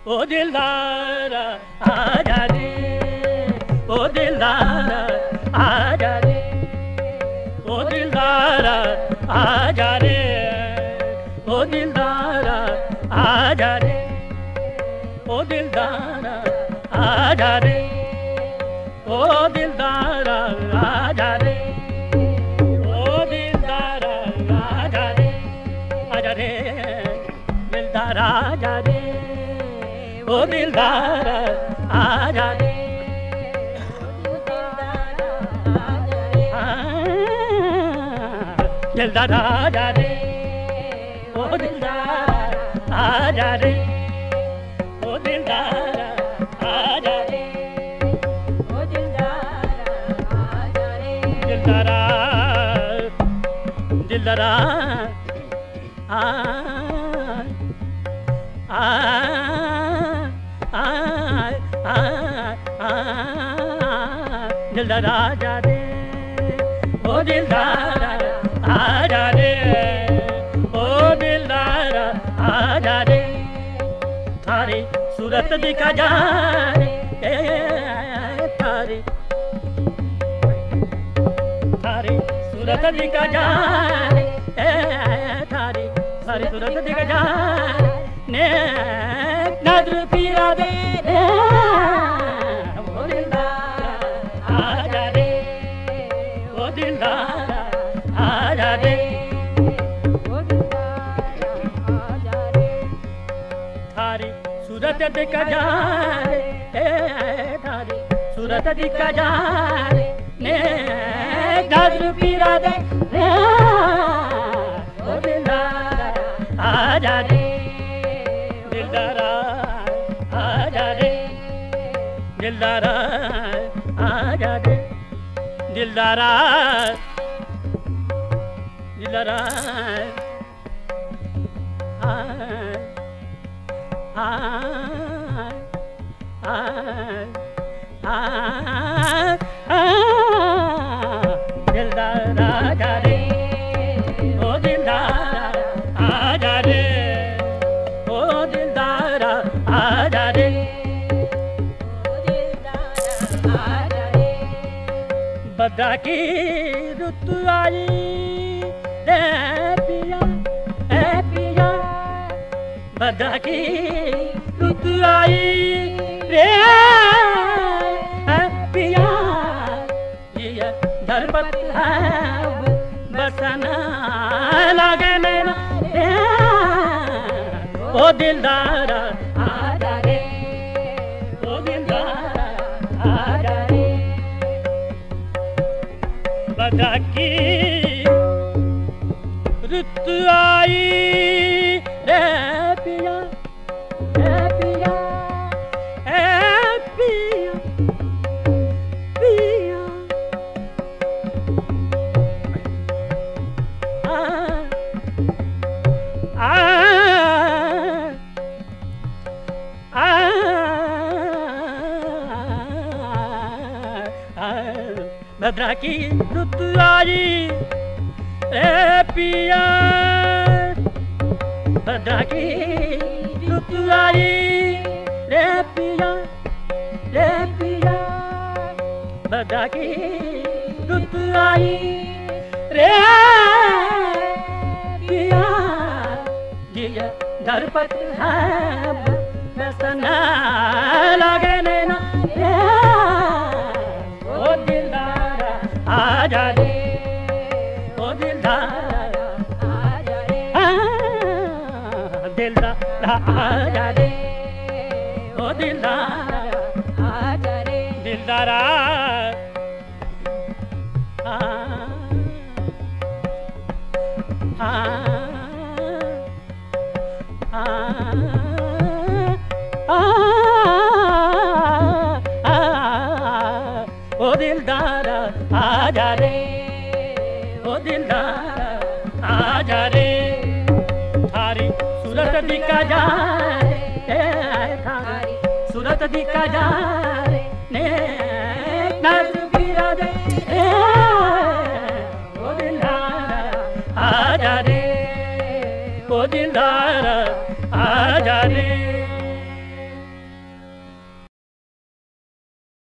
ओ दिलदारा आजा रे, ओ दिलदारा आजा रे, ओ दिलदारा आजा रे, ओ दिलदारा आजा रे, ओ दिलदारा आजा रे, ओ दिलदारा आजा रे, ओ दिलदारा आजा रे, आजा रे दिलदारा आजा रे, ओ दिलदारा आजा रे, दिलदारा आजा रे, ओ दिलदारा आजा रे, ओ दिलदारा आजा रे, ओ दिलदारा आजा रे, दिलदारा दिलदारा दिलदारा आजा रे, ओ दिलदारा आजा रे, ओ दिलदारा आजा रे, थारी सूरत दिखा जा रे, थारी सूरत दिखा जा रे, थारी सूरत दिखा जा ने नजर फिरा दे रे, ओ दिलदारा आजा रे, ओ दिलदारा आजा रे, ओ दिलदारा आजा रे, थारी सूरत दिखा जा रे, थारी सूरत दिखा जा रे, ने नजर फिरा दे रे, ओ दिलदारा आजा रे, दिलदारा आजा रे, दिलदारा आजा रे, दिलदारा दिलदारा दिलदारा आजा रे, ओ दिलदारा आजा रे, ओ दिलदारा आजा रे, ओ दिलदारा आजा रे, बदा की रुत आई रे पिया, ए पिया, बदा की रुत आई रे पिया, ये धरपत है बसना लागे नैना रे, ओ दिलदारा आजा रे, ओ दिलदारा आजा रे, बदा की रुत आई रे पिया, ए पिया, ए पिया, पिया, भद्रा की रुत आई रे पिया, भद्रा की रुत आई रे पिया, रे पिया, भद्रा की रुत आई रे पिया, ये धरपत है बसना लागे नैना रे, ओ दिलदारा आजा रे, ओ दिलदारा आजा रे, दिलदारा आजा रे, ओ दिलदारा आजा रे, दिलदारा ओ दिलदारा आजा रे ओ दिलदार आजा रे थारी सूरत दिखा जा थारी सूरत दिखा जा ने नजबीरा दे ओ दिलदार आजा रे ओ दिलदार आजा रे